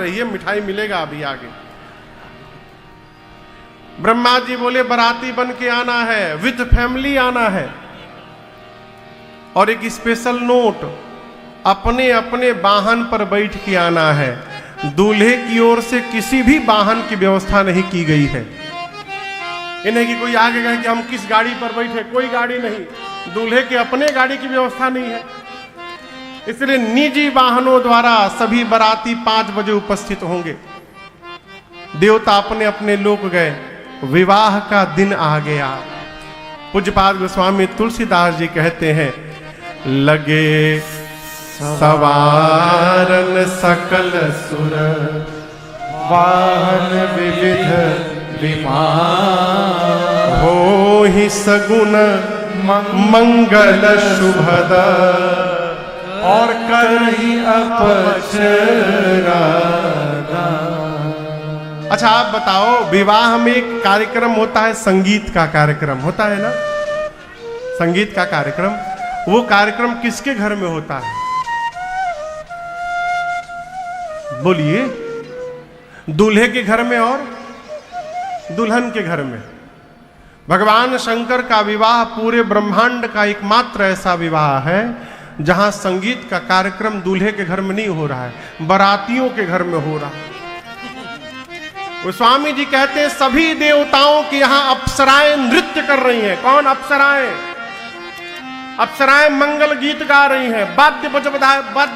रहिए, मिठाई मिलेगा अभी आगे। ब्रह्मा जी बोले बराती बन के आना है, विद फैमिली आना है, और एक स्पेशल नोट, अपने अपने वाहन पर बैठ के आना है। दूल्हे की ओर से किसी भी वाहन की व्यवस्था नहीं की गई है। इन्हें कि कोई आगे कहे कि हम किस गाड़ी पर बैठे, कोई गाड़ी नहीं, दूल्हे के अपने गाड़ी की व्यवस्था नहीं है। इसलिए निजी वाहनों द्वारा सभी बाराती 5 बजे उपस्थित होंगे। देवता अपने अपने लोक गए, विवाह का दिन आ गया। पूज्यपाद गोस्वामी तुलसीदास जी कहते हैं, लगे सवारन सकल सुर, वाहन विविध विमान, हो ही सगुन मंगल शुभद, और करही अपचरा। अच्छा आप बताओ, विवाह में एक कार्यक्रम होता है, संगीत का कार्यक्रम होता है ना, संगीत का कार्यक्रम। वो कार्यक्रम किसके घर में होता है? बोलिए, दूल्हे के घर में और दुल्हन के घर में। भगवान शंकर का विवाह पूरे ब्रह्मांड का एकमात्र ऐसा विवाह है जहां संगीत का कार्यक्रम दूल्हे के घर में नहीं हो रहा है, बारातियों के घर में हो रहा है। गोस्वामी जी कहते हैं, सभी देवताओं की यहां अप्सराएं नृत्य कर रही हैं। कौन अप्सराएं? अप्सराएं मंगल गीत गा रही हैं, वाद्य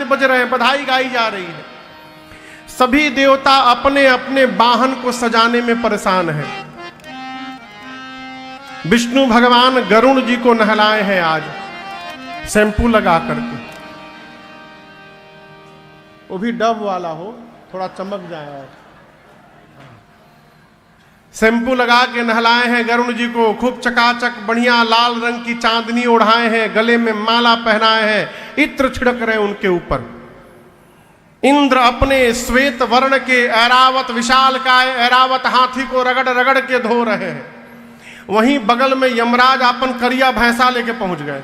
बज रहे हैं, बधाई गाई जा रही है। सभी देवता अपने अपने वाहन को सजाने में परेशान हैं। विष्णु भगवान गरुण जी को नहलाए हैं आज शैंपू लगा करके, वो भी डव वाला हो, थोड़ा चमक जाए। शैंपू लगा के नहलाए हैं गरुण जी को, खूब चकाचक बढ़िया लाल रंग की चांदनी ओढ़ाए हैं, गले में माला पहनाए हैं, इत्र छिड़क रहे उनके ऊपर। इंद्र अपने श्वेत वर्ण के ऐरावत विशालकाय ऐरावत हाथी को रगड़ रगड़ के धो रहे हैं। वहीं बगल में यमराज अपन करिया भैंसा लेके पहुंच गए।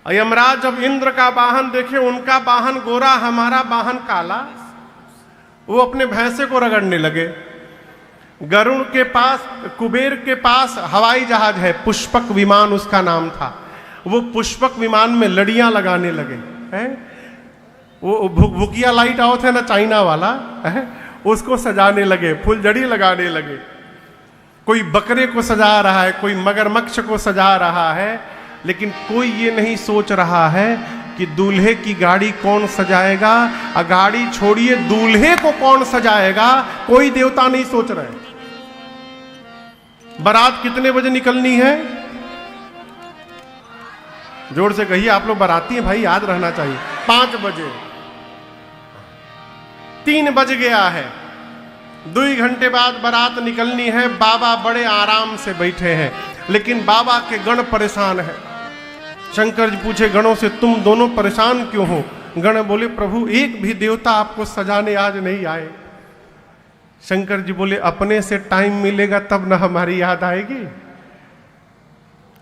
यमराज जब इंद्र का वाहन देखे, उनका वाहन गोरा, हमारा वाहन काला, वो अपने भैंसे को रगड़ने लगे। गरुड़ के पास, कुबेर के पास हवाई जहाज है, पुष्पक विमान उसका नाम था। वो पुष्पक विमान में लड़ियां लगाने लगे हैं। वो भुकिया लाइट आउट है ना, चाइना वाला है, उसको सजाने लगे, फुलझड़ी लगाने लगे। कोई बकरे को सजा रहा है, कोई मगरमच्छ को सजा रहा है, लेकिन कोई ये नहीं सोच रहा है कि दूल्हे की गाड़ी कौन सजाएगा, गाड़ी छोड़िए दूल्हे को कौन सजाएगा, कोई देवता नहीं सोच रहे। बारात कितने बजे निकलनी है? जोर से कहिए, आप लोग बाराती हैं भाई, याद रहना चाहिए। 5 बजे, 3 बज गया है, 2 घंटे बाद बारात निकलनी है। बाबा बड़े आराम से बैठे हैं, लेकिन बाबा के गण परेशान हैं। शंकर जी पूछे गणों से, तुम दोनों परेशान क्यों हो? गण बोले, प्रभु एक भी देवता आपको सजाने आज नहीं आए। शंकर जी बोले, अपने से टाइम मिलेगा तब ना हमारी याद आएगी।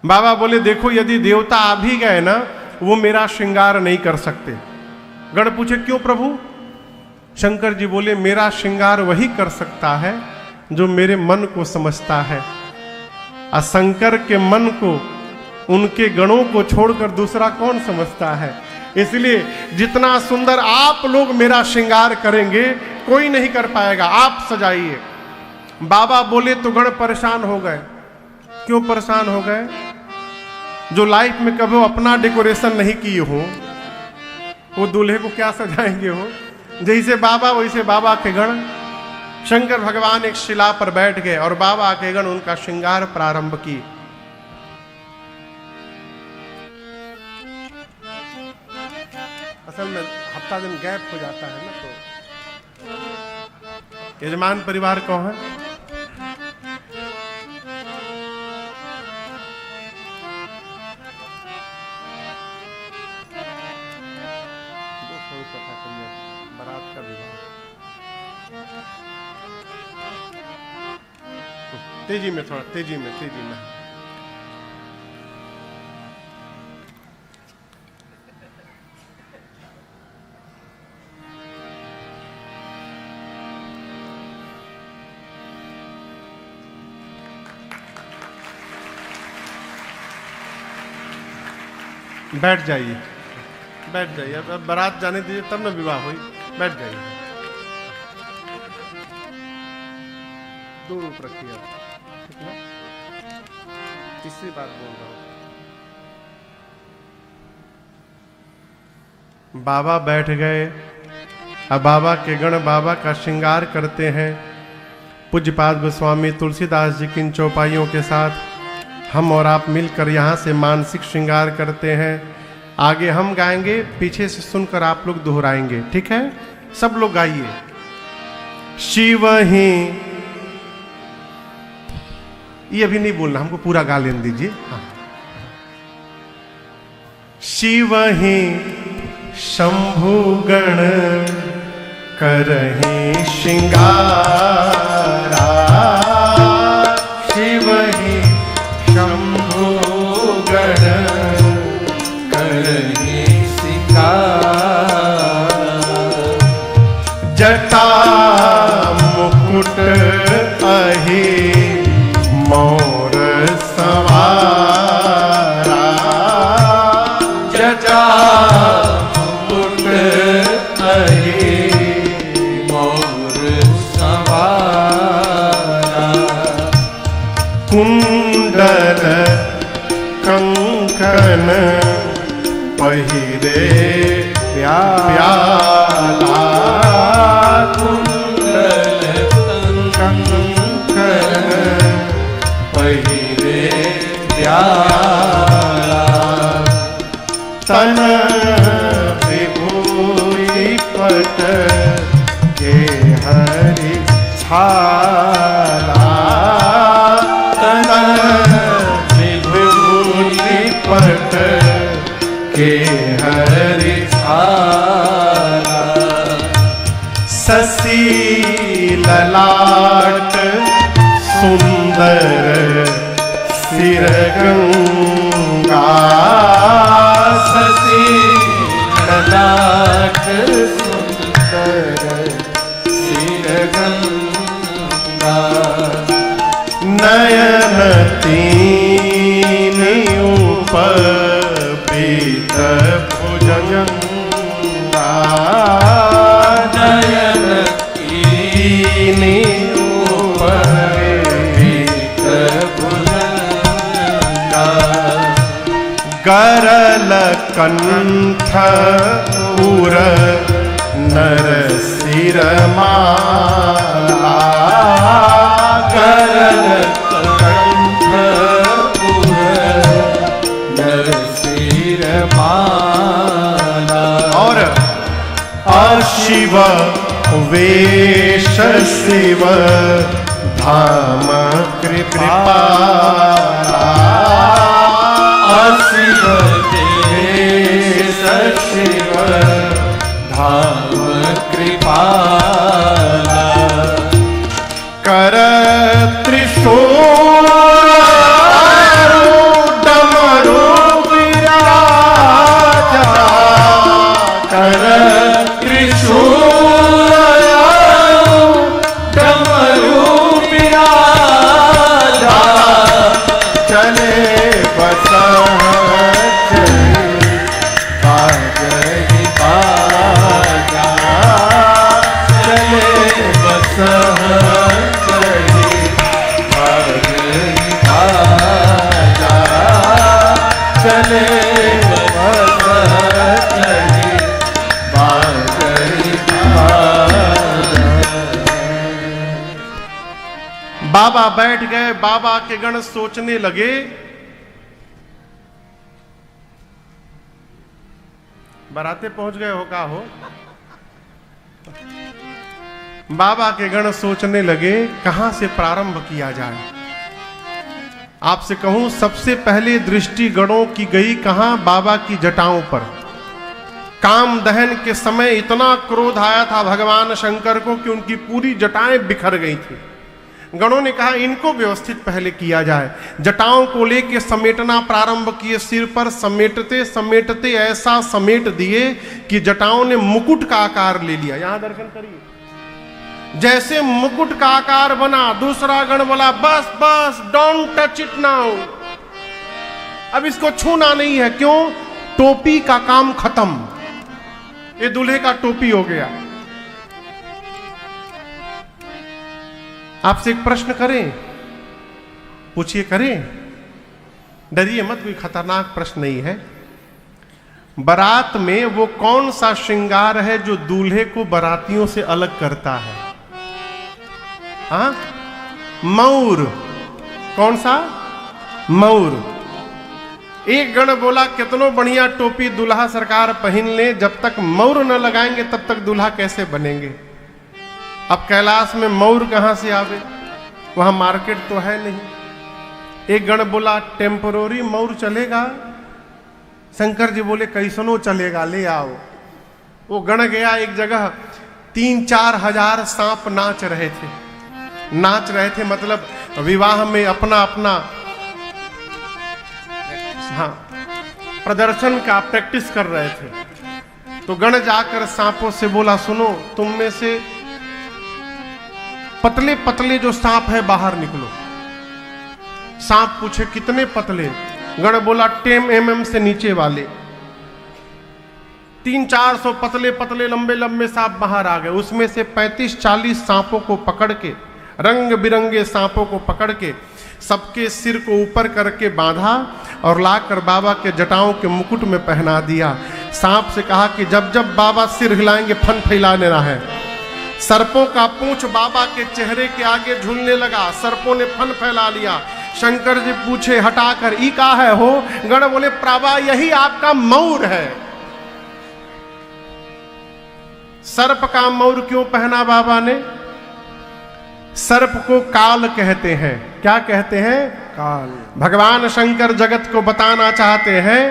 बाबा बोले, देखो यदि देवता आ भी गए ना, वो मेरा श्रृंगार नहीं कर सकते। गण पूछे, क्यों प्रभु? शंकर जी बोले, मेरा श्रृंगार वही कर सकता है जो मेरे मन को समझता है, और शंकर के मन को, उनके गणों को छोड़कर दूसरा कौन समझता है। इसलिए जितना सुंदर आप लोग मेरा श्रृंगार करेंगे, कोई नहीं कर पाएगा, आप सजाइए। बाबा बोले तो गण परेशान हो गए। क्यों परेशान हो गए? जो लाइफ में कभी अपना डेकोरेशन नहीं किए हो, वो दूल्हे को क्या सजाएंगे हो? जैसे बाबा वैसे बाबा के गण। शंकर भगवान एक शिला पर बैठ गए और बाबा के गण उनका श्रृंगार प्रारंभ किए। असल में हफ्ता दिन गैप हो जाता है ना, तो यजमान परिवार कौन है? बारात का विवाह तेजी में, थोड़ा तेजी में। बैठ जाइए, बैठ जाइए। अब बारात जाने दीजिए, तब न विवाह हुई। बैठ जाइए, दूर रखिए, ठीक है? इसी बात बोल रहा हूं। बाबा बैठ गए। अब बाबा के गण बाबा का श्रृंगार करते हैं। पूज्यपाद गोस्वामी तुलसीदास जी की इन चौपाइयों के साथ हम और आप मिलकर यहाँ से मानसिक श्रृंगार करते हैं। आगे हम गाएंगे, पीछे से सुनकर आप लोग दोहराएंगे, ठीक है? सब लोग गाइए। शिव ही, ये अभी नहीं बोलना, हमको पूरा गा लेने दीजिए। हाँ। शिव ही शंभु गण करहि श्रृंगारा, शिव ही शंभु गण करहि श्रृंगारा, जटा मुकुट अहि मोर सवारा, जटा मुकुट अहि मोर सवारा, कुंडल कंकन पहिरे प्याला, कुंडल कंकन पहिरे प्याला, तन विभूति पट के हरि छाला, तन विभूति पट के हरि छाला, शशि ललाट सुंदर सिरगंगा, शशि ललाट सुंदर सिरगंगा, नयन तीन उपबीत भुजंगा, नयन तीन उपबीत भुजंगा, गरल कंठ उर नर सिर माला, करल कंठ पुर नर सिर माला, और अशिव वेश शिव धाम कृपाला, अशिव देश शिव धाम कृपाला, कर त्रिशूल डमरू विराजा, कर त्रिशूल डमरू विराजा, चले बस बाजहि बाजा, चले बस चले बाबा बैठ गए। बाबा के गण सोचने लगे, बाराते पहुंच गए हो का हो। बाबा के गण सोचने लगे कहां से प्रारंभ किया जाए। आपसे कहूं, सबसे पहले दृष्टि गणों की गई कहां? बाबा की जटाओं पर। काम दहन के समय इतना क्रोध आया था भगवान शंकर को कि उनकी पूरी जटाएं बिखर गई थी। गणों ने कहा इनको व्यवस्थित पहले किया जाए। जटाओं को लेके समेटना प्रारंभ किए। सिर पर समेटते समेटते ऐसा समेट दिए कि जटाओं ने मुकुट का आकार ले लिया। यहां दर्शन करिए, जैसे मुकुट का आकार बना। दूसरा गण बोला बस बस, डोंट टच इट नाउ, अब इसको छूना नहीं है। क्यों? टोपी का काम खत्म, ये दूल्हे का टोपी हो गया। आपसे एक प्रश्न करें, पूछिए, करें, डरिए मत, कोई खतरनाक प्रश्न नहीं है। बारात में वो कौन सा श्रृंगार है जो दूल्हे को बारातियों से अलग करता है? हाँ, मौर। कौन सा? मौर। एक गण बोला कितनो बढ़िया टोपी दूल्हा सरकार पहन ले, जब तक मौर न लगाएंगे तब तक दूल्हा कैसे बनेंगे? अब कैलाश में मौर कहां से आवे, वहां मार्केट तो है नहीं। एक गण बोला टेम्परोरी मौर चलेगा। शंकर जी बोले कैसनो चलेगा, ले आओ। वो गण गया एक जगह, 3-4 हजार सांप नाच रहे थे, मतलब विवाह में अपना अपना हाँ प्रदर्शन का प्रैक्टिस कर रहे थे। तो गण जाकर सांपों से बोला, सुनो, तुम में से पतले पतले जो सांप है बाहर निकलो। सांप पूछे कितने पतले? गण बोला 10 mm से नीचे वाले। 300-400 पतले पतले लंबे लंबे सांप बाहर आ गए। उसमें से 35-40 सांपों को पकड़ के, रंग बिरंगे सांपों को पकड़ के सबके सिर को ऊपर करके बांधा और लाकर बाबा के जटाओं के मुकुट में पहना दिया। सांप से कहा कि जब जब बाबा सिर हिलाएंगे फन फैला देना है। सर्पों का पूंछ बाबा के चेहरे के आगे झूलने लगा, सर्पों ने फन फैला लिया। शंकर जी पूछे हटाकर ई का है हो? गण बोले प्रभा यही आपका मौर है। सर्प का मौर क्यों पहना बाबा ने? सर्प को काल कहते हैं। क्या कहते हैं? काल। भगवान शंकर जगत को बताना चाहते हैं,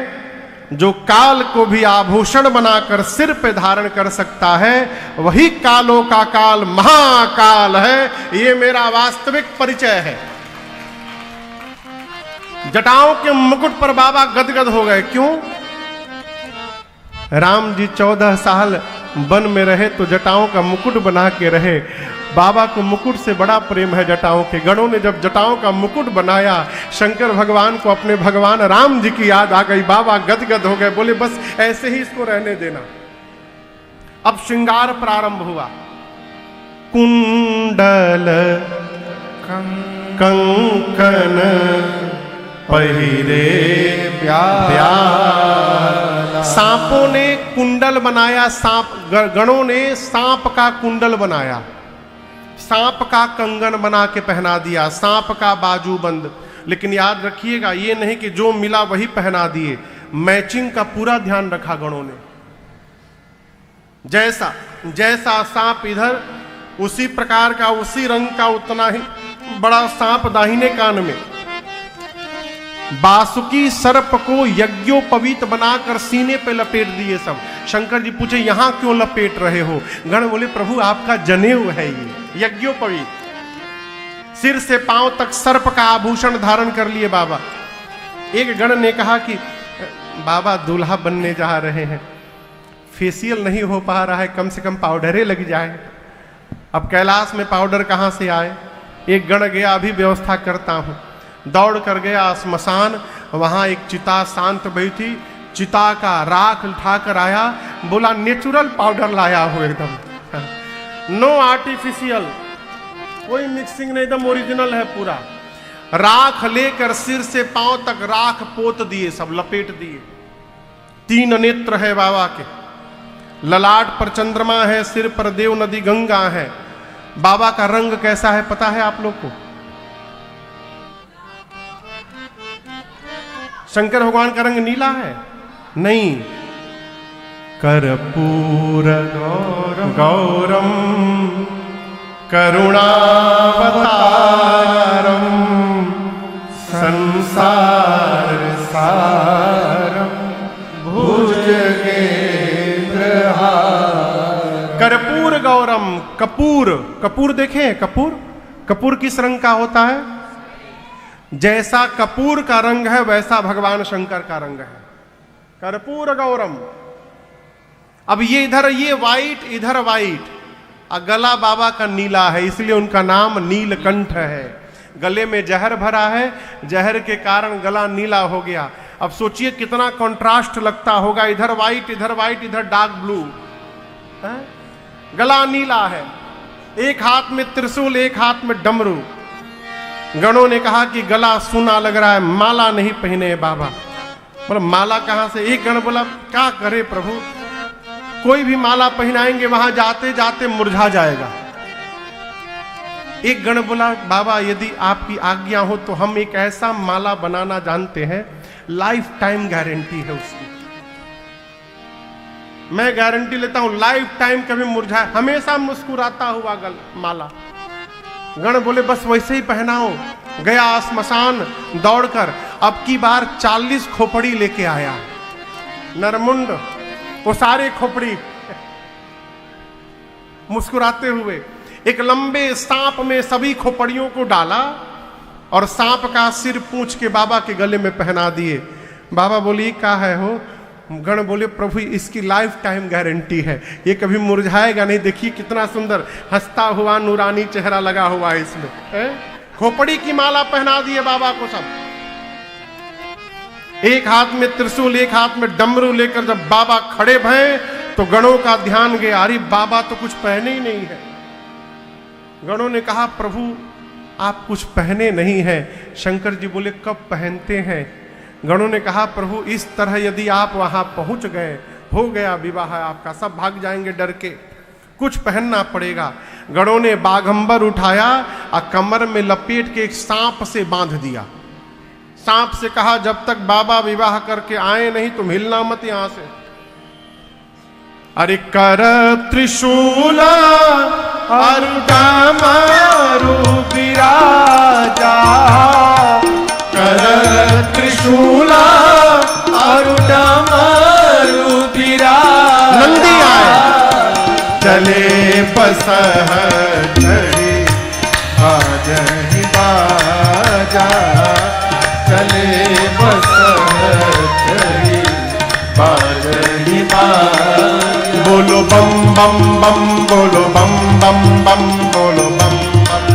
जो काल को भी आभूषण बनाकर सिर पे धारण कर सकता है, वही कालों का काल महाकाल है। ये मेरा वास्तविक परिचय है। जटाओं के मुकुट पर बाबा गदगद हो गए। क्यों? राम जी 14 साल वन में रहे तो जटाओं का मुकुट बना के रहे। बाबा को मुकुट से बड़ा प्रेम है जटाओं के। गणों ने जब जटाओं का मुकुट बनाया, शंकर भगवान को अपने भगवान राम जी की याद आ गई। बाबा गदगद हो गए, बोले बस ऐसे ही इसको रहने देना। अब श्रृंगार प्रारंभ हुआ। कुंडल कंकन पहिरे प्याला। सांपों ने कुंडल बनाया, गणों ने सांप का कुंडल बनाया, सांप का कंगन बना के पहना दिया, सांप का बाजूबंद। लेकिन याद रखिएगा, ये नहीं कि जो मिला वही पहना दिए, मैचिंग का पूरा ध्यान रखा गणों ने। जैसा जैसा सांप इधर, उसी प्रकार का, उसी रंग का उतना ही बड़ा सांप दाहिने कान में। बासुकी सर्प को यज्ञोपवीत बनाकर सीने पे लपेट दिए सब। शंकर जी पूछे यहां क्यों लपेट रहे हो? गण बोले प्रभु आपका जनेऊ है ये यज्ञोपवीत। सिर से पांव तक सर्प का आभूषण धारण कर लिए बाबा। एक गण ने कहा कि बाबा दूल्हा बनने जा रहे हैं, फेशियल नहीं हो पा रहा है, कम से कम पाउडरे लग जाए। अब कैलाश में पाउडर कहां से आए? एक गण गया, अभी व्यवस्था करता हूं। दौड़ कर गया श्मशान, वहां एक चिता शांत हुई थी, चिता का राख उठाकर आया, बोला नेचुरल पाउडर लाया हो, एकदम नो आर्टिफिशियल, कोई मिक्सिंग नहीं, एकदम ओरिजिनल है पूरा। राख लेकर सिर से पांव तक राख पोत दिए, सब लपेट दिए। 3 नेत्र है बाबा के, ललाट पर चंद्रमा है, सिर पर देव नदी गंगा है। बाबा का रंग कैसा है पता है आप लोग को? शंकर भगवान का रंग नीला है? नहीं, कर्पूर गौरम करुणावतारम संसार सारम भुजगेंद्रहार। कर्पूर गौरम, कपूर, कपूर देखें, कपूर, कपूर किस रंग का होता है? जैसा कपूर का रंग है वैसा भगवान शंकर का रंग है, कर्पूर गौरम। अब ये इधर ये वाइट, इधर वाइट, और गला बाबा का नीला है, इसलिए उनका नाम नीलकंठ है। गले में जहर भरा है, जहर के कारण गला नीला हो गया। अब सोचिए कितना कंट्रास्ट लगता होगा, इधर वाइट इधर डार्क ब्लू, गला नीला है, एक हाथ में त्रिशूल एक हाथ में डमरू। गणों ने कहा कि गला सूना लग रहा है, माला नहीं पहने बाबा। बोला माला कहां से? एक गण बोला क्या करे प्रभु, कोई भी माला पहनाएंगे वहां जाते जाते मुरझा जाएगा। एक गण बोला बाबा यदि आपकी आज्ञा हो तो हम एक ऐसा माला बनाना जानते हैं, लाइफ टाइम गारंटी है उसकी, मैं गारंटी लेता हूं लाइफ टाइम कभी मुरझाए, हमेशा मुस्कुराता हुआ माला। गण बोले बस वैसे ही पहनाओ। गया श्मशान दौड़कर, अब की बार 40 खोपड़ी लेके आया, नरमुंड वो सारे खोपड़ी मुस्कुराते हुए एक लंबे सांप में सभी खोपड़ियों को डाला और सांप का सिर पूंछ के बाबा के गले में पहना दिए। बाबा बोली क्या है हो? गण बोले प्रभु इसकी लाइफ टाइम गारंटी है, ये कभी मुरझाएगा नहीं। देखिए कितना सुंदर हंसता हुआ नूरानी चेहरा लगा हुआ है इसमें, है? खोपड़ी की माला पहना दिए बाबा को सब। एक हाथ में त्रिशूल एक हाथ में डमरू लेकर जब बाबा खड़े भये तो गणों का ध्यान गया, अरे बाबा तो कुछ पहने ही नहीं है। गणों ने कहा प्रभु आप कुछ पहने नहीं हैं। शंकर जी बोले कब पहनते हैं? गणों ने कहा प्रभु इस तरह यदि आप वहां पहुंच गए, हो गया विवाह आपका, सब भाग जाएंगे डर के, कुछ पहनना पड़ेगा। गणों ने बाघंबर उठाया और कमर में लपेट के एक सांप से बांध दिया। सांप से कहा जब तक बाबा विवाह करके आए नहीं तुम हिलना मत यहां से। अरे कर त्रिशूल अरुडमरु विराजा, कर त्रिशूल अरुडमरु विराजा। नंदी आए चले बसह चढ़ी बाजहि बाजा, चले बसह चढ़ी बाजहि बाजा। बोलो बम बम बम, बोलो बम बम बम, बोलो बम बम,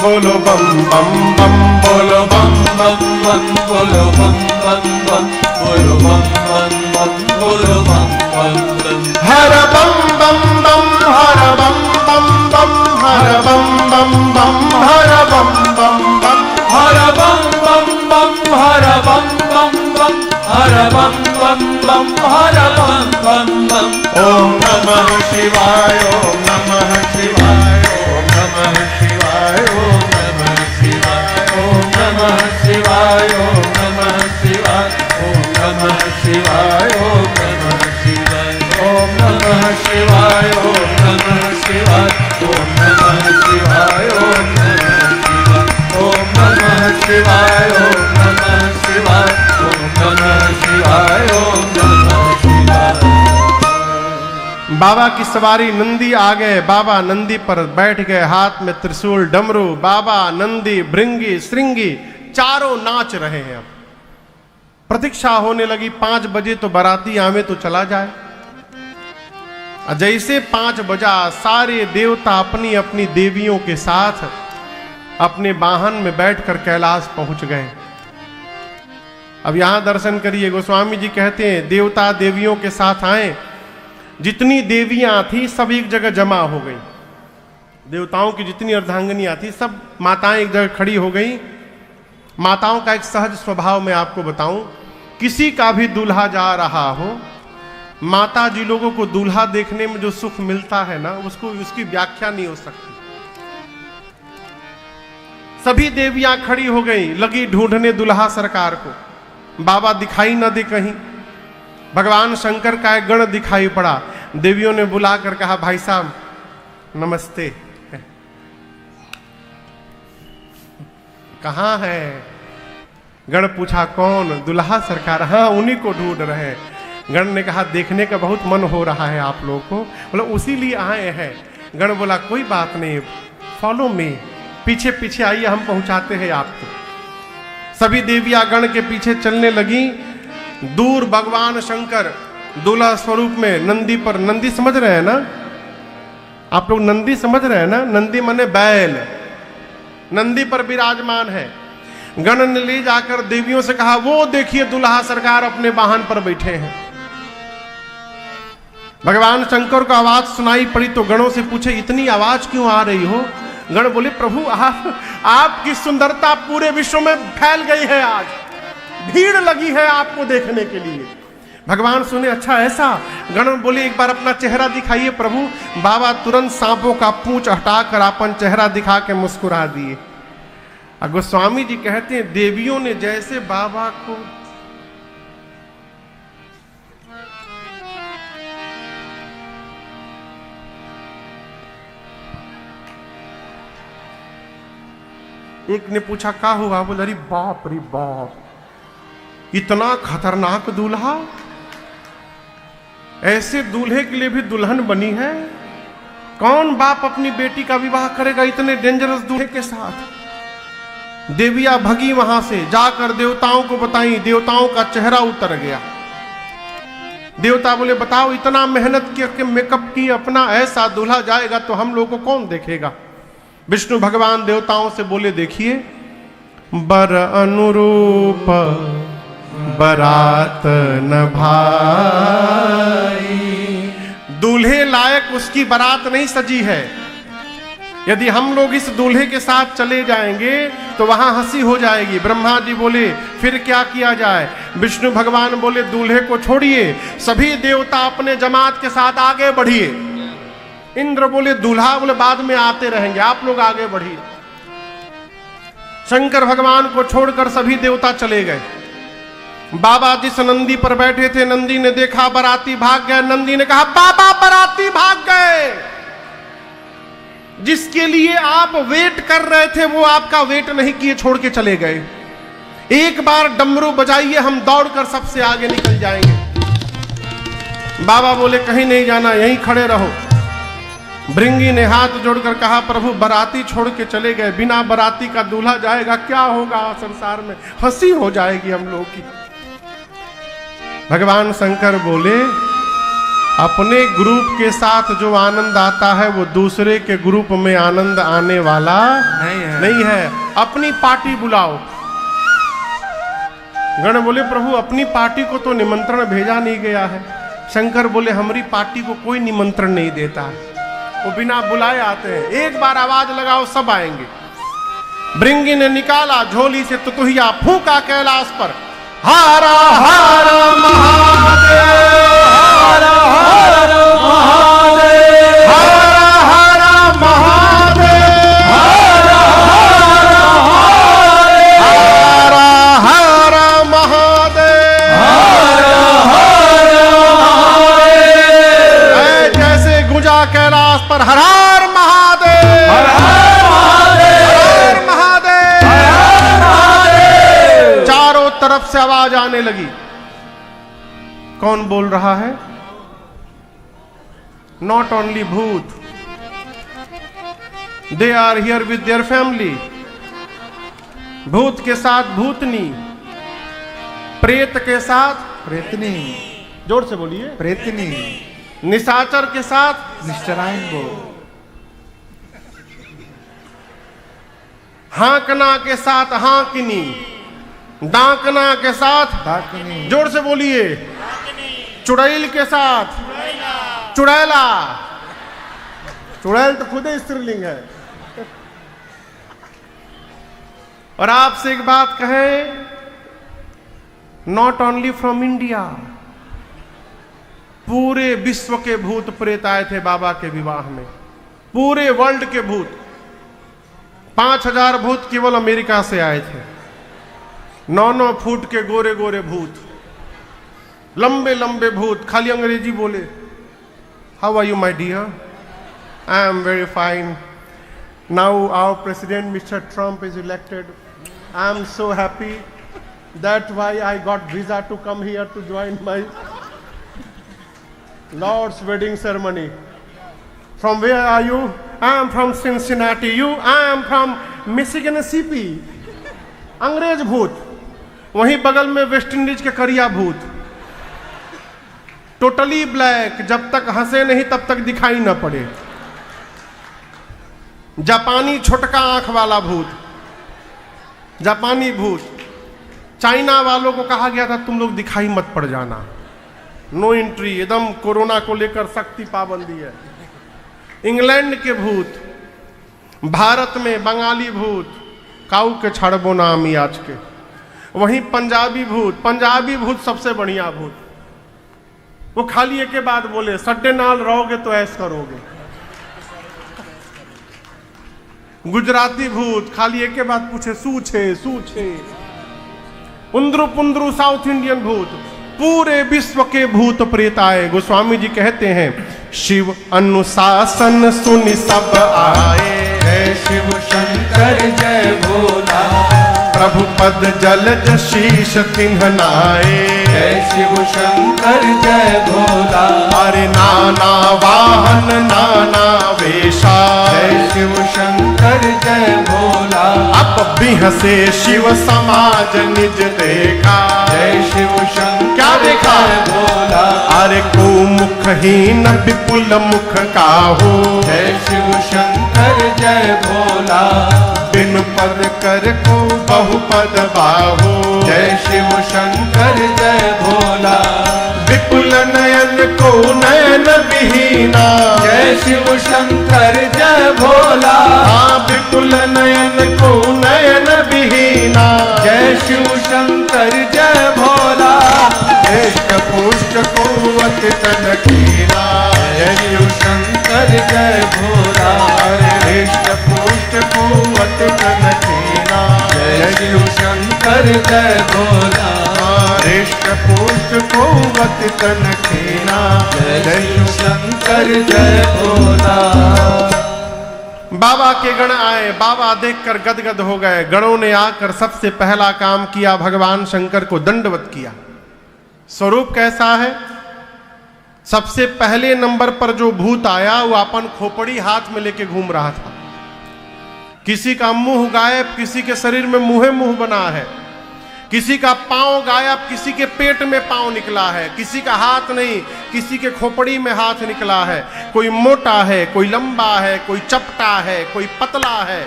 बोलो बम बम बम, बोलो बम बम बम, बोलो बम बम बम, बोलो बम बम बम, बोलो बम बम बम। हर बम बम बम, हर बम बम बम, हर बम बम बम, हर बम बम बम, हर बम बम बम, हर बम बम बम, हर बम बम बम, हर बम बम बम। ओम नमः शिवाय, ओम नमः शिवाय, ओम नमः शिवाय, ओम नमः शिवाय, ओम नमः शिवाय, ओम नमः शिवाय, ओम नमः शिवाय, ओम नमः शिवाय, ओम नमः शिवाय, ओम नमः शिवाय, ओम नमः शिवाय, ओम नमः शिवाय, ओम नमः शिवाय, ओम नमः शिवाय, ओम नमः शिवाय, ओम नमः शिवाय। बाबा की सवारी नंदी आ गए, बाबा नंदी पर बैठ गए, हाथ में त्रिशूल डमरू, बाबा नंदी भृंगी श्रृंगी चारों नाच रहे हैं। अब प्रतीक्षा होने लगी, 5 बजे तो बाराती आवे तो चला जाए। जैसे 5 बजा सारे देवता अपनी अपनी देवियों के साथ अपने वाहन में बैठकर कैलाश पहुंच गए। अब यहां दर्शन करिए, गोस्वामी जी कहते हैं देवता देवियों के साथ आए, जितनी देवियां थी सब एक जगह जमा हो गई। देवताओं की जितनी अर्धांगिनियां थी सब माताएं एक जगह खड़ी हो गई। माताओं का एक सहज स्वभाव मैं आपको बताऊं, किसी का भी दूल्हा जा रहा हो, माता जी लोगों को दूल्हा देखने में जो सुख मिलता है ना, उसको उसकी व्याख्या नहीं हो सकती। सभी देवियां खड़ी हो गई, लगी ढूंढने दुल्हा सरकार को। बाबा दिखाई न दे कहीं। भगवान शंकर का एक गण दिखाई पड़ा। देवियों ने बुलाकर कहा भाई साहब नमस्ते, कहाँ है? गण पूछा कौन? दुल्हा सरकार। हाँ उन्हीं को ढूंढ रहे हैं। गण ने कहा देखने का बहुत मन हो रहा है आप लोगों को, बोला उसी लिए आए हैं। गण बोला कोई बात नहीं, फॉलो मी, पीछे पीछे आइए हम पहुंचाते हैं आपको। सभी देवियां गण के पीछे चलने लगी। दूर भगवान शंकर दूल्हा स्वरूप में नंदी पर, नंदी समझ रहे हैं ना आप लोग? नंदी समझ रहे हैं ना? नंदी माने बैल, नंदी पर विराजमान है। गण ने ले जाकर देवियों से कहा, वो देखिए दुल्हा सरकार अपने वाहन पर बैठे हैं। भगवान शंकर को आवाज सुनाई पड़ी तो गणों से पूछे, इतनी आवाज क्यों आ रही हो? गण बोले, प्रभु आपकी सुंदरता पूरे विश्व में फैल गई है, आज भीड़ लगी है आपको देखने के लिए। भगवान सुने, अच्छा ऐसा? गण बोले, एक बार अपना चेहरा दिखाइए प्रभु। बाबा तुरंत सांपों का पूंछ हटाकर अपन चेहरा दिखा के मुस्कुरा दिए। गोस्वामी जी कहते हैं, देवियों ने जैसे बाबा को एक ने पूछा, क्या हुआ? बोले, अरे बाप रे बाप, इतना खतरनाक दूल्हा, ऐसे दूल्हे के लिए भी दुल्हन बनी है? कौन बाप अपनी बेटी का विवाह करेगा इतने डेंजरस दूल्हे के साथ? देवियां भगी वहां से, जाकर देवताओं को बताई। देवताओं का चेहरा उतर गया। देवता बोले, बताओ, इतना मेहनत करके मेकअप की अपना, ऐसा दूल्हा जाएगा तो हम लोग को कौन देखेगा? विष्णु भगवान देवताओं से बोले, देखिए, बर अनुरूप बरात न भाई, दूल्हे लायक उसकी बारात नहीं सजी है। यदि हम लोग इस दूल्हे के साथ चले जाएंगे तो वहां हंसी हो जाएगी। ब्रह्मा जी बोले, फिर क्या किया जाए? विष्णु भगवान बोले, दूल्हे को छोड़िए, सभी देवता अपने जमात के साथ आगे बढ़िए। इंद्र बोले, दूल्हा बोले बाद में आते रहेंगे, आप लोग आगे बढ़िए। शंकर भगवान को छोड़कर सभी देवता चले गए। बाबा जिस नंदी पर बैठे थे, नंदी ने देखा बराती भाग गए। नंदी ने कहा, बाबा बराती भाग गए, जिसके लिए आप वेट कर रहे थे वो आपका वेट नहीं किए, छोड़ के चले गए। एक बार डमरू बजाइए, हम दौड़कर सबसे आगे निकल जाएंगे। बाबा बोले, कहीं नहीं जाना, यहीं खड़े रहो। भृंगी ने हाथ जोड़कर कहा, प्रभु बराती छोड़ के चले गए, बिना बराती का दूल्हा जाएगा, क्या होगा संसार में? हंसी हो जाएगी हम लोग की। भगवान शंकर बोले, अपने ग्रुप के साथ जो आनंद आता है वो दूसरे के ग्रुप में आनंद आने वाला नहीं है। अपनी पार्टी बुलाओ। गण बोले, प्रभु अपनी पार्टी को तो निमंत्रण भेजा नहीं गया है। शंकर बोले, हमारी पार्टी को कोई निमंत्रण नहीं देता, वो बिना बुलाए आते हैं। एक बार आवाज लगाओ, सब आएंगे। भृंगी ने निकाला झोली से तुतुहिया, फूंका कैलाश पर, हर हर महादेव, हर हर महादेव, हर हर महादेव, हर हर महादेव, हर हर महादेव। जैसे गुंजा कैलाश पर, हर हर महादेव, हर हर महादेव, महादेव, हर महादेव। चारों तरफ से आवाज आने लगी। कौन बोल रहा है? नॉट ओनली भूत, they are here with their family. भूत के साथ भूतनी, प्रेत के साथ प्रेतनी, जोर से बोलिए, प्रेतनी, निशाचर के साथ निश्चरायन को, हांकना के साथ हांकनी, डांकना के साथ डाकनी, जोर से बोलिए, चुड़ैल के साथ चुड़ैला। चुड़ैल तो खुद ही स्त्रीलिंग है। और आपसे एक बात कहे, नॉट ओनली फ्रॉम इंडिया, पूरे विश्व के भूत प्रेत आए थे बाबा के विवाह में, पूरे वर्ल्ड के भूत। 5000 भूत केवल अमेरिका से आए थे। 9-9 फुट के गोरे गोरे भूत, लंबे लंबे भूत, खाली अंग्रेजी बोले। How are you my dear? I am very fine. Now our president mister Trump is elected. I am so happy, that why I got visa to come here to join my lord's wedding ceremony. From where are you? I am from Cincinnati. You? I am from Michigan. अंग्रेज भूत। वहीं बगल में West Indies के करिया भूत, totally black, जब तक हंसे नहीं तब तक दिखाई न पड़े। जापानी छोटका आंख वाला भूत, जापानी भूत। चाइना वालों को कहा गया था तुम लोग दिखाई मत पड़ जाना, नो एंट्री, एकदम कोरोना को लेकर सख्ती पाबंदी है। इंग्लैंड के भूत, भारत में बंगाली भूत, काऊ के छड़बो नाम ही आज के। वहीं पंजाबी भूत सबसे बढ़िया भूत। वो खाली एक के बाद बोले सड्डे नाल रहोगे तो ऐस करोगे। गुजराती भूत खाली एक के बाद पूछे सूछे। उंद्रू पुंद्रू साउथ इंडियन भूत, पूरे विश्व के भूत प्रेत आए। गोस्वामी जी कहते हैं शिव अनुशासन सुनि सब आए, जय शिव शंकर जय भोला, प्रभु पद जलज शीश तिन्ह नाए। जय शिव शंकर जय भोला, अरे नाना वाहन नाना वेशा, जय शिव शंकर जय भोला, अब बिहसे शिव समाज निज देखा। जय शिव शंकर क्या देखा? जय भोला, अरे को मुखहीन विपुल मुख काहू, जय शिव शंकर जय भोला, बिन पद कर को बहुपद बाहू। जय शिव शंकर जय भोला, विपुल नयन को नयन विहीना, जय शिव शंकर जय भोला, हाँ विपुल नयन को नयन विहीना। जय शिव शंकर जय भोला, इष्ट पुष्ट को अति तन कीना। जय शिव शंकर जय भोला, इष्ट पुष्ट को अति तन कीना। जय शिव शंकर जय भोला, इष्ट पुष्ट को अति तन कीना। जय शिव शंकर जय भोला। बाबा के गण आए, बाबा देखकर गदगद हो गए। गणों ने आकर सबसे पहला काम किया, भगवान शंकर को दंडवत किया। स्वरूप कैसा है? सबसे पहले नंबर पर जो भूत आया वो अपन खोपड़ी हाथ में लेके घूम रहा था। किसी का मुंह गायब, किसी के शरीर में मुंह बना है, किसी का पांव गायब, किसी के पेट में पांव निकला है, किसी का हाथ नहीं, किसी के खोपड़ी में हाथ निकला है। कोई मोटा है, कोई लंबा है, कोई चपटा है, कोई पतला है।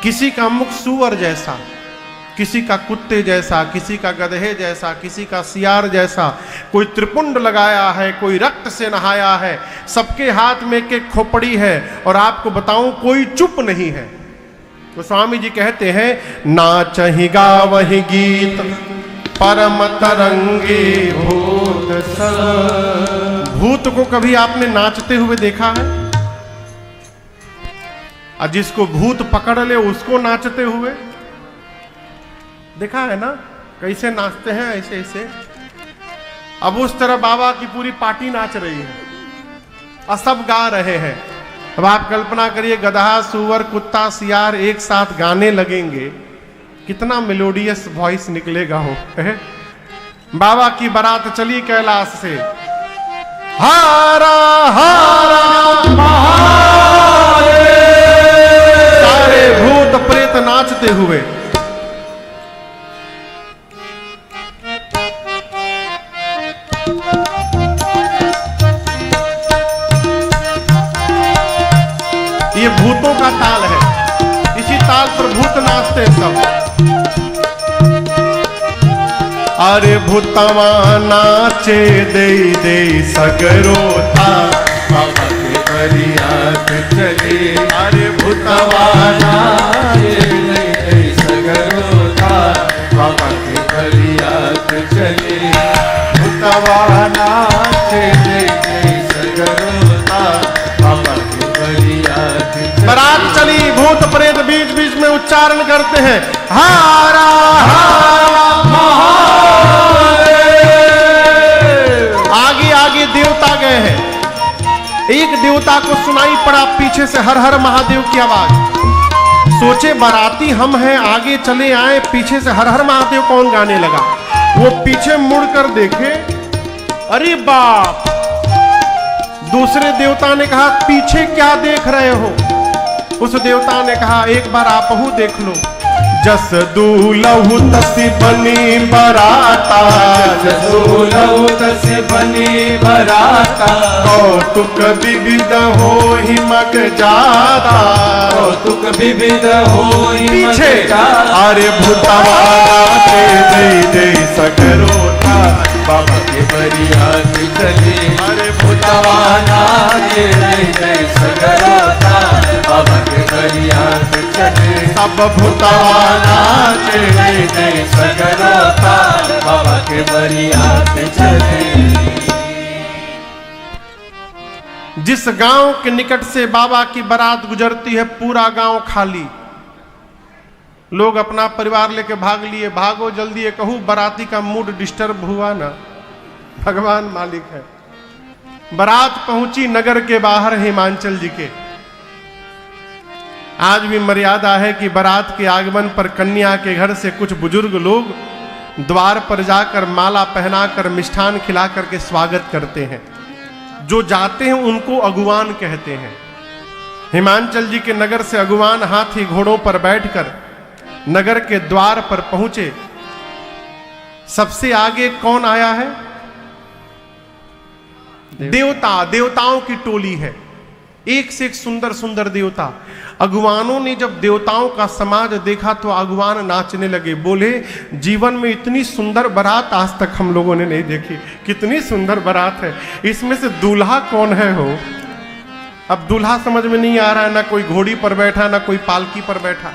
किसी का मुख सूअर जैसा, किसी का कुत्ते जैसा, किसी का गधे जैसा, किसी का सियार जैसा। कोई त्रिपुंड लगाया है, कोई रक्त से नहाया है। सबके हाथ में एक खोपड़ी है। और आपको बताऊं कोई चुप नहीं है। तो स्वामी जी कहते हैं नाचहि गावहि गीत परम तरंगी भूत सब। भूत को कभी आपने नाचते हुए देखा है? और जिसको भूत पकड़ ले उसको नाचते हुए देखा है ना? कैसे नाचते हैं, ऐसे ऐसे। अब उस तरह बाबा की पूरी पार्टी नाच रही है और सब गा रहे हैं। अब आप कल्पना करिए, गधा, सूअर, कुत्ता, सियार एक साथ गाने लगेंगे, कितना मेलोडियस वॉइस निकलेगा हो। बाबा की बारात चली कैलाश से, हारा हारा महादेव, सारे भूत प्रेत नाचते हुए। ये भूतों का ताल है, इसी ताल पर भूत नाचते हैं सब। अरे भूतवा नाचे दे दे सगरो था, बाबा के बरियात चले। अरे भूतवा नाचे दे दे सगरो था, बाबा के बरियात चले। भूतवा नाचे दे दे सगरो था, बाबा के बरियात चले। बारात चली, भूत प्रेत बीच बीच में उच्चारण करते हैं, हारा हारा महादेव। आगे आगे देवता गए हैं। एक देवता को सुनाई पड़ा पीछे से हर हर महादेव की आवाज। सोचे बाराती हम हैं, आगे चले आए, पीछे से हर हर महादेव कौन गाने लगा। वो पीछे मुड़कर देखे, अरे बाप। दूसरे देवता ने कहा पीछे क्या देख रहे हो? उस देवता ने कहा एक बार आप देख लो। जस दूलहु तसी बनी बराता, दूलहु तसी बनी बराता, कौतुक विविध होहि मग जाता, कौतुक विविध होहि मग पीछे जाता। अरे भूतवाना के जय जय सगरो था, बाबा के बरियात चले, अरे भूतवाना के जय जय सगरो था, बाबा के बरियात चले, सब भूतवाना के जय जय सगरो था, बाबा के बरियात चले। जिस गांव के निकट से बाबा की बारात गुजरती है, पूरा गांव खाली, लोग अपना परिवार लेके भाग लिए, भागो जल्दी, ये कहूं बाराती का मूड डिस्टर्ब हुआ ना, भगवान मालिक है। बारात पहुंची नगर के बाहर हिमांचल जी के। आज भी मर्यादा है कि बारात के आगमन पर कन्या के घर से कुछ बुजुर्ग लोग द्वार पर जाकर माला पहनाकर मिष्ठान खिला करके स्वागत करते हैं। जो जाते हैं उनको अगुवान कहते हैं। हिमांचल जी के नगर से अगुवान हाथी घोड़ों पर बैठकर नगर के द्वार पर पहुंचे। सबसे आगे कौन आया है? देवताओं की टोली है, एक से एक सुंदर सुंदर देवता। अगुवानों ने जब देवताओं का समाज देखा तो अगुवान नाचने लगे, बोले जीवन में इतनी सुंदर बारात आज तक हम लोगों ने नहीं देखी। कितनी सुंदर बारात है, इसमें से दूल्हा कौन है हो? अब दूल्हा समझ में नहीं आ रहा है, ना कोई घोड़ी पर बैठा ना कोई पालकी पर बैठा।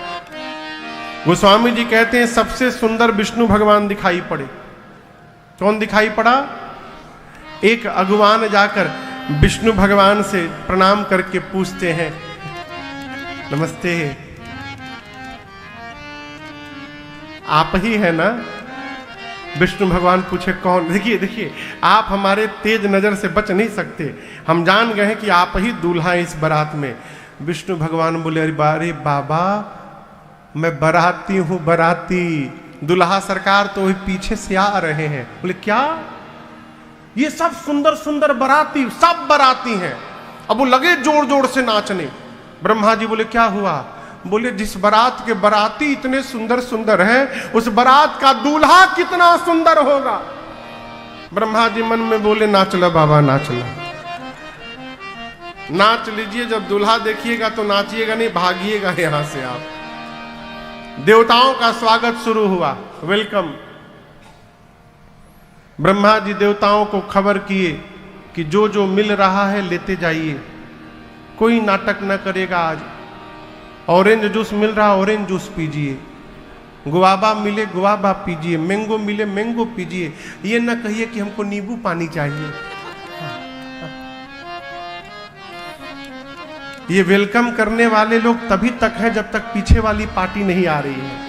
गोस्वामी जी कहते हैं सबसे सुंदर विष्णु भगवान दिखाई पड़े। कौन दिखाई पड़ा? एक अगुवान जाकर विष्णु भगवान से प्रणाम करके पूछते हैं, नमस्ते, आप ही है ना? विष्णु भगवान पूछे कौन? देखिए देखिए, आप हमारे तेज नजर से बच नहीं सकते, हम जान गए हैं कि आप ही दूल्हा हैं इस बारात में। विष्णु भगवान बोले, अरे बाबा मैं बाराती हूं, बाराती। दूल्हा सरकार तो वही पीछे से आ रहे हैं। बोले क्या? ये सब सुंदर सुंदर बाराती, सब बाराती हैं। अब वो लगे जोर जोर से नाचने। ब्रह्मा जी बोले क्या हुआ? बोले जिस बारात के बाराती इतने सुंदर सुंदर हैं, उस बारात का दूल्हा कितना सुंदर होगा। ब्रह्मा जी मन में बोले नाच लो बाबा, नाच लो, नाच लीजिए। जब दूल्हा देखिएगा तो नाचिएगा नहीं, भागिएगा यहां से आप। देवताओं का स्वागत शुरू हुआ, वेलकम। ब्रह्मा जी देवताओं को खबर किए कि जो जो मिल रहा है लेते जाइए, कोई नाटक न करेगा। आज ऑरेंज जूस मिल रहा, ऑरेंज जूस पीजिए, गुआवा मिले गुआवा पीजिए, मैंगो मिले मैंगो पीजिए। ये न कहिए कि हमको नींबू पानी चाहिए। ये वेलकम करने वाले लोग तभी तक हैं जब तक पीछे वाली पार्टी नहीं आ रही है।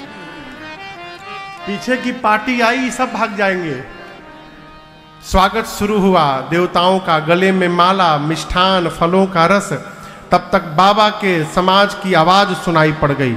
पीछे की पार्टी आई, सब भाग जाएंगे। स्वागत शुरू हुआ देवताओं का, गले में माला, मिष्ठान, फलों का रस। तब तक बाबा के समाज की आवाज सुनाई पड़ गई,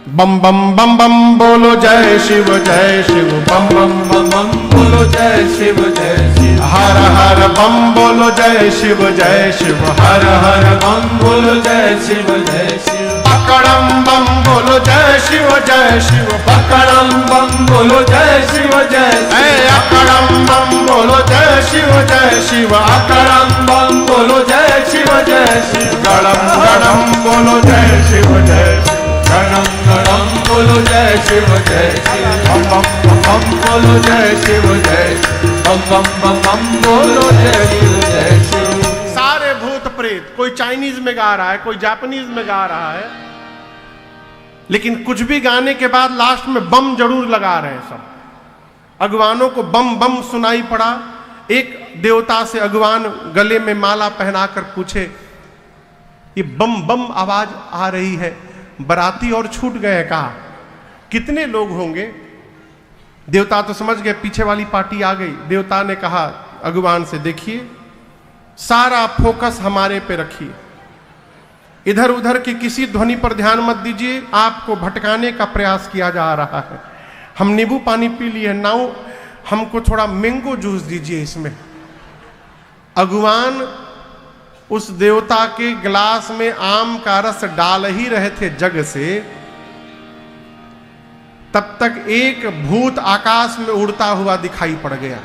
बम बम बम बम बोलो जय शिव जय शिव, बम बम बम बम बोलो जय शिव जय शिव, हर हर बम बोलो जय शिव जय शिव, हर हर बम बोलो जय शिव जय शिव, पकड़म बम बोलो जय शिव जय शिव, पकड़म बम बोलो जय शिव जय शिव, अकड़म बम बोलो जय शिव जय शिव, अकड़म बम बोलो जय शिव जय शिव, गड़म गड़म बोलो जय शिव जय शिव, गणम गणम बोलो जय शिव जय शिव, बम बम बम बोलो जय शिव जय शिव, बम बम बम बम बोलो जय शिव जय शिव। सारे भूत प्रेत, कोई चाइनीज में गा रहा है, कोई जापानीज में गा रहा है, लेकिन कुछ भी गाने के बाद लास्ट में बम जरूर लगा रहे हैं सब। अगवानों को बम बम सुनाई पड़ा। एक देवता से अगवान गले में माला पहनाकर पूछे, ये बम बम आवाज आ रही है, बराती और छूट गए, कहा कितने लोग होंगे? देवता तो समझ गए पीछे वाली पार्टी आ गई। देवता ने कहा अगवान से, देखिए सारा फोकस हमारे पे रखिए, इधर उधर की किसी ध्वनि पर ध्यान मत दीजिए, आपको भटकाने का प्रयास किया जा रहा है। हम नींबू पानी पी लिए, नाउ हमको थोड़ा मैंगो जूस दीजिए इसमें। अगवान उस देवता के गिलास में आम का रस डाल ही रहे थे जग से तब तक एक भूत आकाश में उड़ता हुआ दिखाई पड़ गया।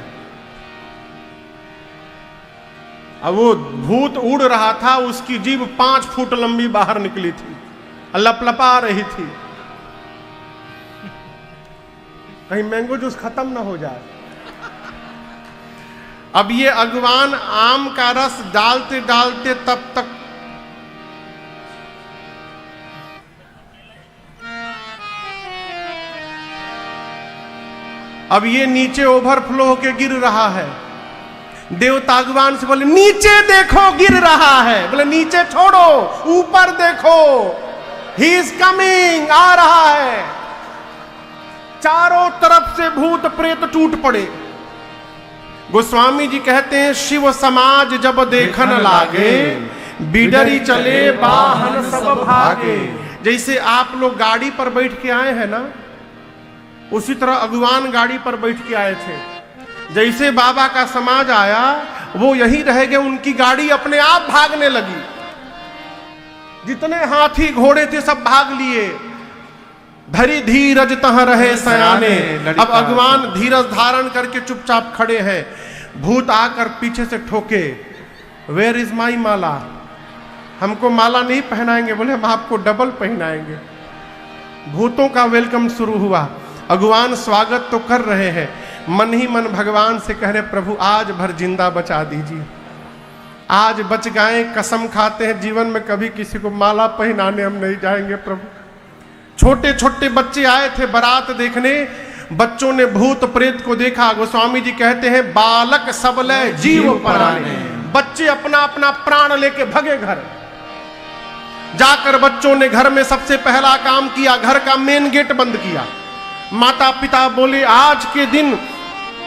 अब वो भूत उड़ रहा था, उसकी जीभ 5 फुट लंबी बाहर निकली थी, लपलपा रही थी, कहीं मैंगो जूस खत्म ना हो जाए। अब ये अगवान आम का रस डालते डालते तब तक अब ये नीचे ओवरफ्लो होके गिर रहा है। देवता अगवान से बोले नीचे देखो गिर रहा है, बोले नीचे छोड़ो ऊपर देखो, ही इज कमिंग, आ रहा है। चारों तरफ से भूत प्रेत टूट पड़े। गोस्वामी जी कहते हैं शिव समाज जब देखन लागे, बिडरी चले वाहन सब भागे। जैसे आप लोग गाड़ी पर बैठ के आए हैं ना, उसी तरह अगवान गाड़ी पर बैठ के आए थे। जैसे बाबा का समाज आया, वो यहीं रह गए, उनकी गाड़ी अपने आप भागने लगी। जितने हाथी घोड़े थे सब भाग लिए। धरी धीरज तह रहे सयाने। अब अगवान धीरज धारण करके चुपचाप खड़े हैं। भूत आकर पीछे से ठोके, वेयर इज माई माला, हमको माला नहीं पहनाएंगे, बोले हम आपको डबल पहनाएंगे। भूतों का वेलकम शुरू हुआ। अगवान स्वागत तो कर रहे हैं, मन ही मन भगवान से कह रहे प्रभु आज भर जिंदा बचा दीजिए, आज बच गए, कसम खाते हैं जीवन में कभी किसी को माला पहनाने हम नहीं जाएंगे प्रभु। छोटे छोटे बच्चे आए थे बारात देखने, बच्चों ने भूत प्रेत को देखा। गोस्वामी जी कहते हैं बालक सबले जीव पराने, बच्चे अपना अपना प्राण लेके भगे घर। जाकर बच्चों ने घर में सबसे पहला काम किया, घर का मेन गेट बंद किया। माता पिता बोले आज के दिन,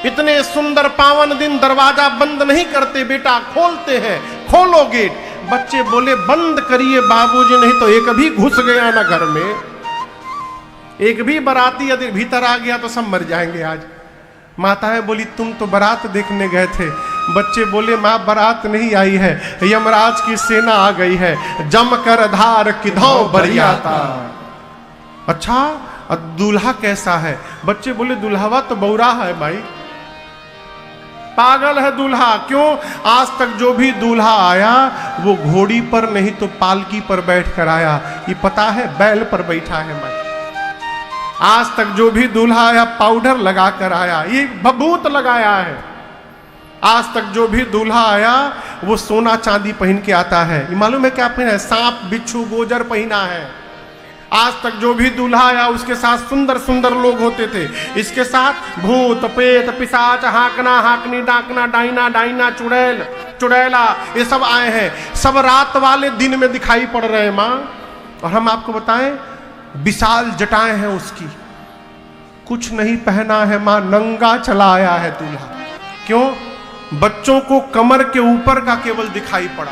इतने सुंदर पावन दिन, दरवाजा बंद नहीं करते बेटा, खोलते हैं, खोलो गेट। बच्चे बोले बंद करिए बाबूजी, नहीं तो एक भी घुस गया ना घर में, एक भी बाराती यदि भीतर आ गया तो सब मर जाएंगे आज। माताएं बोली तुम तो बारात देखने गए थे। बच्चे बोले माँ बारात नहीं आई है, यमराज की सेना आ गई है, जम कर धार किधौ बरियाता। अच्छा दूल्हा कैसा है? बच्चे बोले दुल्हावा तो बौरा है भाई, पागल है दूल्हा। क्यों? आज तक जो भी दूल्हा आया वो घोड़ी पर नहीं तो पालकी पर बैठ कर आया, ये पता है बैल पर बैठा है भाई। आज तक जो भी दूल्हा आया पाउडर लगा कर आया, ये भभूत लगाया है। आज तक जो भी दूल्हा आया वो सोना चांदी पहन के आता है। ये मालूम है क्या पहना है? सांप बिच्छू गोजर पहना है। आज तक जो भी दूल्हा आया उसके साथ सुंदर सुंदर लोग होते थे, इसके साथ भूत प्रेत पिशाच हाकना हाकनी डाकना डाइना डाइना चुड़ैल चुड़ैला ये सब आए हैं। सब रात वाले दिन में दिखाई पड़ रहे हैं माँ। और हम आपको बताएं विशाल जटाएं हैं उसकी, कुछ नहीं पहना है माँ, नंगा चला आया है दूल्हा। क्यों? बच्चों को कमर के ऊपर का केवल दिखाई पड़ा,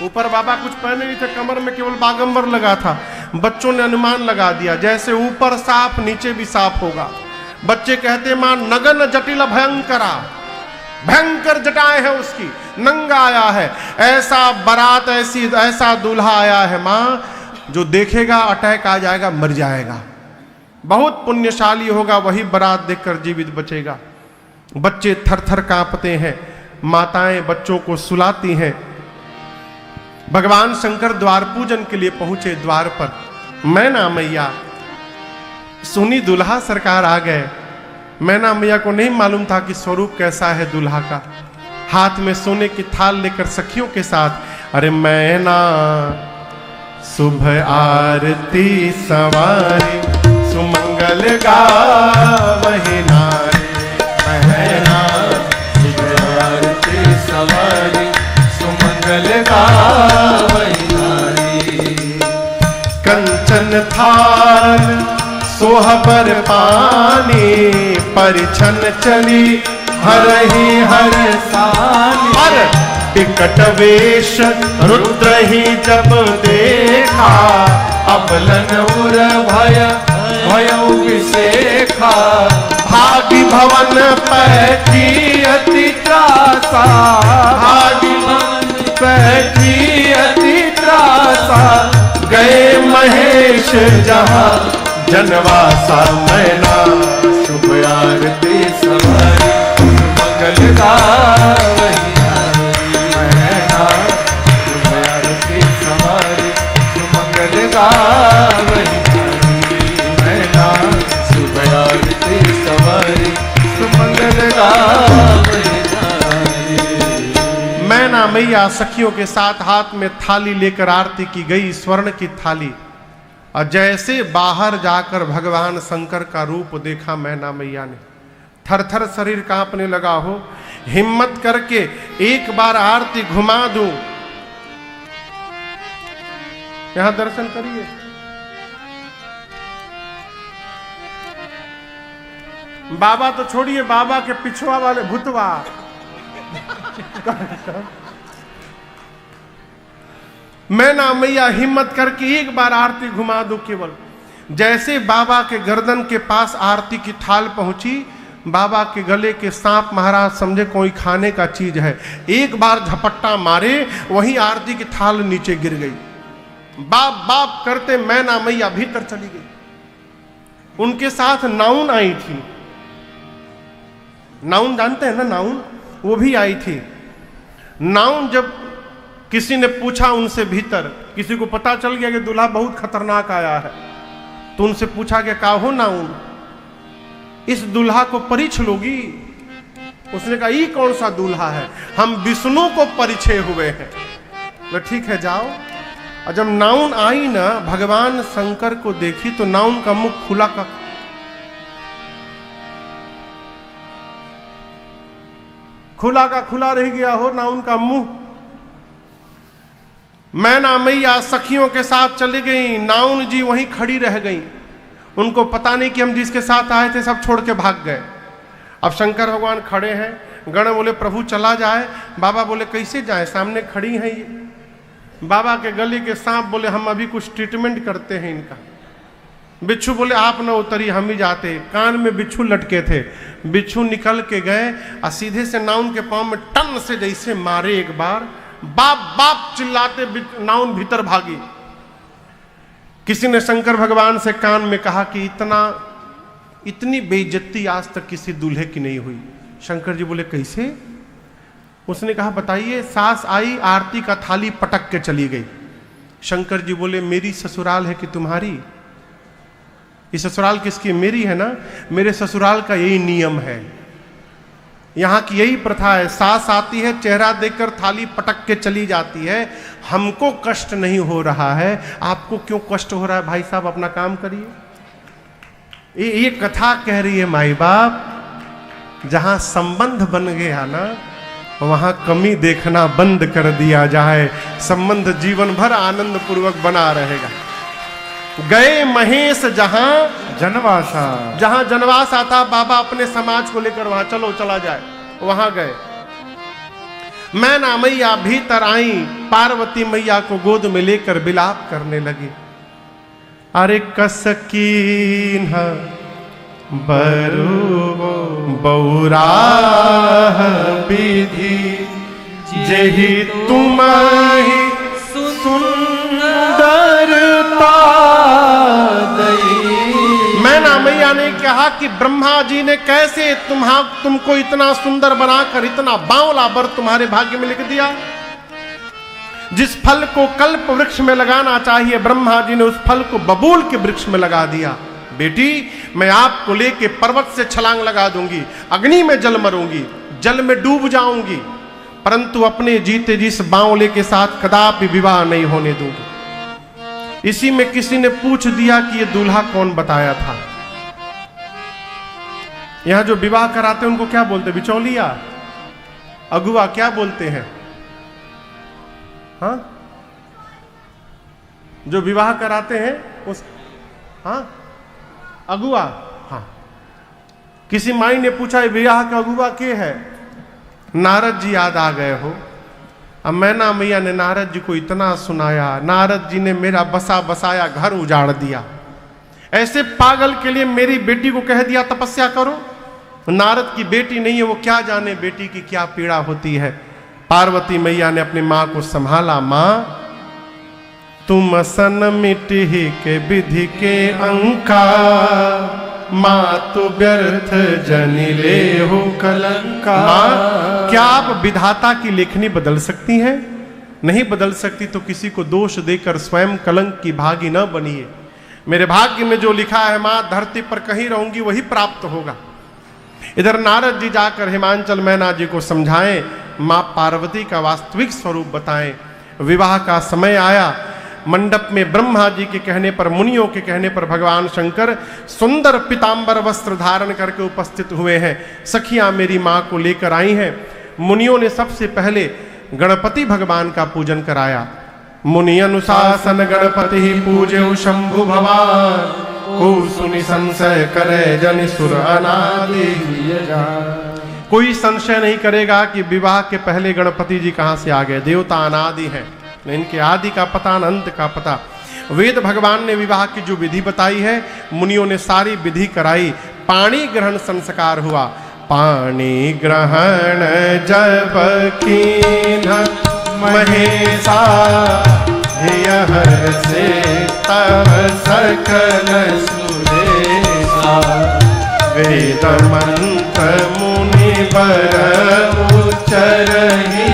ऊपर बाबा कुछ पहने नहीं थे, कमर में केवल बागंबर लगा था। बच्चों ने अनुमान लगा दिया जैसे ऊपर साफ नीचे भी साफ होगा। बच्चे कहते मां नगन जटिल भयंकरा, भयंकर जटाएं है उसकी, नंगा आया है। ऐसा बारात ऐसा दूल्हा आया है मां, जो देखेगा अटैक आ जाएगा, मर जाएगा। बहुत पुण्यशाली होगा वही बारात देखकर जीवित बचेगा। बच्चे थर थर कांपते हैं, माताएं बच्चों को सुलाती हैं। भगवान शंकर द्वार पूजन के लिए पहुंचे द्वार पर। मैना मैया सुनी दूल्हा सरकार आ गए। मैना मैया को नहीं मालूम था कि स्वरूप कैसा है दूल्हा का। हाथ में सोने की थाल लेकर सखियों के साथ, अरे मैना शुभ आरती सवारी सुमंगल गावहि नारी, मैना शुभ आरती सवारी सुमंगल गावहि नारी। कंचन थाल सोहबर पानी, परिछन चली हरहि हर सानी। हर टिकट वेश रुद्र ही जब देखा, अबलन उर भय भयउ विसेखा। भागी भवन पैठी अति त्रासा, भागी भवन पैठी अति त्रासा। गए महेश जहाँ जनवासा मैना शुभ आरती सवारी मंगल गावही मैना शुभ आरती सवारी मंगल गावही मैना शुभ आरती सवारी मंगल गावही। मैना मैया सखियों के साथ हाथ में थाली लेकर आरती की गई, स्वर्ण की थाली। और जैसे बाहर जाकर भगवान शंकर का रूप देखा मैना मैया ने, थर थर शरीर कांपने लगा हो। हिम्मत करके एक बार आरती घुमा दूं, यहां दर्शन करिए। बाबा तो छोड़िए, बाबा के पिछुआ वाले भूतवा मैना मैया हिम्मत करके एक बार आरती घुमा दो केवल। जैसे बाबा के गर्दन के पास आरती की थाल पहुंची, बाबा के गले के सांप महाराज समझे कोई खाने का चीज है, एक बार झपट्टा मारे, वहीं आरती की थाल नीचे गिर गई। बाप बाप करते मैना मैया भीतर चली गई। उनके साथ नाउन आई थी, नाउन जानते हैं ना, नाउन, वो भी आई थी। नाउन जब किसी ने पूछा उनसे भीतर, किसी को पता चल गया कि दूल्हा बहुत खतरनाक आया है, तो उनसे पूछा कि का हो नाउन, इस दूल्हा को परिछ लोगी? उसने कहा ये कौन सा दूल्हा है, हम विष्णु को परिचय हुए हैं। तो ठीक है जाओ। और जब नाउन आई ना, भगवान शंकर को देखी तो नाउन का मुख खुला का खुला रह गया हो नाउन का मुंह। मैना मैया सखियों के साथ चली गई, नाउन जी वहीं खड़ी रह गई। उनको पता नहीं कि हम जिसके साथ आए थे सब छोड़ के भाग गए। अब शंकर भगवान खड़े हैं, गण बोले प्रभु चला जाए। बाबा बोले कैसे जाए, सामने खड़ी हैं ये। बाबा के गले के सांप बोले हम अभी कुछ ट्रीटमेंट करते हैं इनका। बिच्छू बोले आप न उतरी, हम ही जाते। कान में बिच्छू लटके थे, बिच्छू निकल के गए और सीधे से नाउन के पांव में टन से जैसे मारे एक बार, बाप बाप चिल्लाते नाउन भीतर भागी। किसी ने शंकर भगवान से कान में कहा कि इतनी बेइज्जती आज तक किसी दूल्हे की नहीं हुई। शंकर जी बोले कैसे? उसने कहा बताइए। सास आई, आरती का थाली पटक के चली गई। शंकर जी बोले मेरी ससुराल है कि तुम्हारी? ये ससुराल किसकी? मेरी है ना। मेरे ससुराल का यही नियम है, यहाँ की यही प्रथा है। सास आती है, चेहरा देखकर थाली पटक के चली जाती है। हमको कष्ट नहीं हो रहा है, आपको क्यों कष्ट हो रहा है? भाई साहब अपना काम करिए। ये कथा कह रही है माई बाप, जहां संबंध बन गया ना, वहां कमी देखना बंद कर दिया जाए, संबंध जीवन भर आनंद पूर्वक बना रहेगा। गए महेश जहां जनवासा, जहां जनवास आता, बाबा अपने समाज को लेकर वहां चलो चला जाए, वहां गए। मैना मैया भीतर आई, पार्वती मैया को गोद में लेकर विलाप करने लगी। अरे कसकीन बरु बौराह विधि, जेहि तुम्हारी सुंदरता दई। मैना मैया ने कहा कि ब्रह्मा जी ने कैसे तुमको इतना सुंदर बनाकर इतना बावला वर तुम्हारे भाग्य में लिख दिया। जिस फल को कल्प वृक्ष में लगाना चाहिए, ब्रह्मा जी ने उस फल को बबूल के वृक्ष में लगा दिया। बेटी मैं आपको लेके पर्वत से छलांग लगा दूंगी, अग्नि में जल मरूंगी, जल में डूब जाऊंगी, परंतु अपने जीते जिस बावले के साथ कदापि विवाह नहीं होने दूंगी। इसी में किसी ने पूछ दिया कि ये दूल्हा कौन बताया था। यहां जो विवाह कराते हैं उनको क्या बोलते? बिचौलिया, अगुआ, क्या बोलते हैं? हाँ, जो विवाह कराते हैं उस, हाँ, अगुआ। हाँ, किसी माई ने पूछा विवाह का अगुआ के है? नारद जी याद आ गए हो। अब मैना मैया ने नारद जी को इतना सुनाया, नारद जी ने मेरा बसा बसाया घर उजाड़ दिया। ऐसे पागल के लिए मेरी बेटी को कह दिया तपस्या करो। नारद की बेटी नहीं है, वो क्या जाने बेटी की क्या पीड़ा होती है। पार्वती मैया ने अपनी मां को संभाला। मां तुम सन मिटहि के विधि के अंका, मातु व्यर्थ जनि लेहु कलंका। माँ, क्या आप विधाता की लेखनी बदल सकती हैं? नहीं बदल सकती तो किसी को दोष देकर स्वयं कलंक की भागी न बनिए। मेरे भाग्य में जो लिखा है माँ, धरती पर कहीं रहूंगी वही प्राप्त होगा। इधर नारद जी जाकर हिमांचल मैना जी को समझाएं, माँ पार्वती का वास्तविक स्वरूप बताएं। विवाह का समय आया। मंडप में ब्रह्मा जी के कहने पर, मुनियों के कहने पर भगवान शंकर सुंदर पीतांबर वस्त्र धारण करके उपस्थित हुए हैं। सखियां मेरी मां को लेकर आई हैं। मुनियों ने सबसे पहले गणपति भगवान का पूजन कराया। मुनि अनुशासन गणपति ही पूजे शंभु भगवान, को सुनि संशय करे जनि सुर अनादि। कोई संशय नहीं करेगा कि विवाह के पहले गणपति जी कहां से आ गए। देवता अनादि हैं, इनके आदि का पता न अंत का पता। वेद भगवान ने विवाह की जो विधि बताई है, मुनियों ने सारी विधि कराई। पाणी ग्रहण संस्कार हुआ। पाणी ग्रहण जब कीन्ह महेशा, से तब सकल सुरेशा। वेद मंत्र मुनि बर उच्चरहि,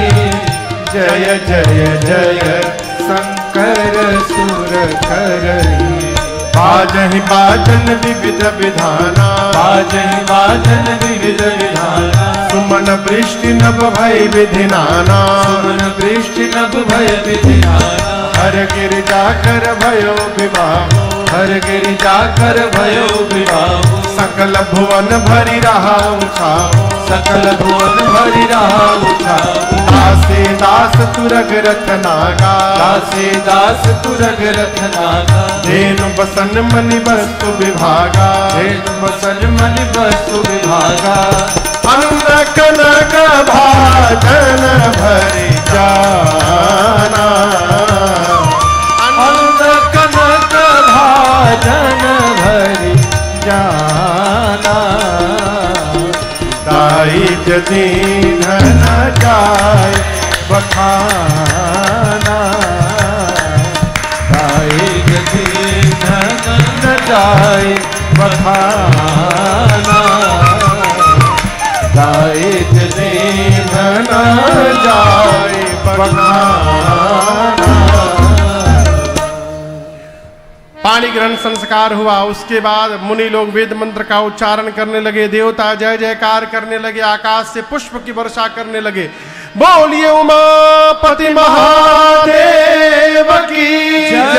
जय जय जय शंकर सुर करहि। बाजहि बाजन विविध विधाना, बाजहि बाजन विविध विधाना। सुमन वृष्टि नभ भय विधि नाना, सुमन वृष्टि नभ भय विधि नाना। हर गिरिजा कर भयो विवाह, हर गिरिजा कर भयो विवाह। सकल भुवन भरि रहा उछाओ, सकल भुवन भरि रहा उछाओ। दासे दास तुरग रथ नागा, दासे दास तुरग रथ नागा। धेनु बसन मनि वस्तु विभागा, धेनु बसन मनि वस्तु विभागा। अन्न कनक भाजन भरि जाना, अन्न कनक भाजन भरि जाना। दाई दीन न जाय बखाना, दाई दीन न जाय बखाना। दाई दीन न जाय बखाना। पाणी ग्रहण संस्कार हुआ। उसके बाद मुनि लोग वेद मंत्र का उच्चारण करने लगे। देवता जय जयकार करने लगे। आकाश से पुष्प की वर्षा करने लगे। बोलिए उमापति महादेव की जय,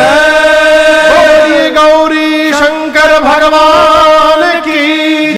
बोलिए गौरी शंकर भगवान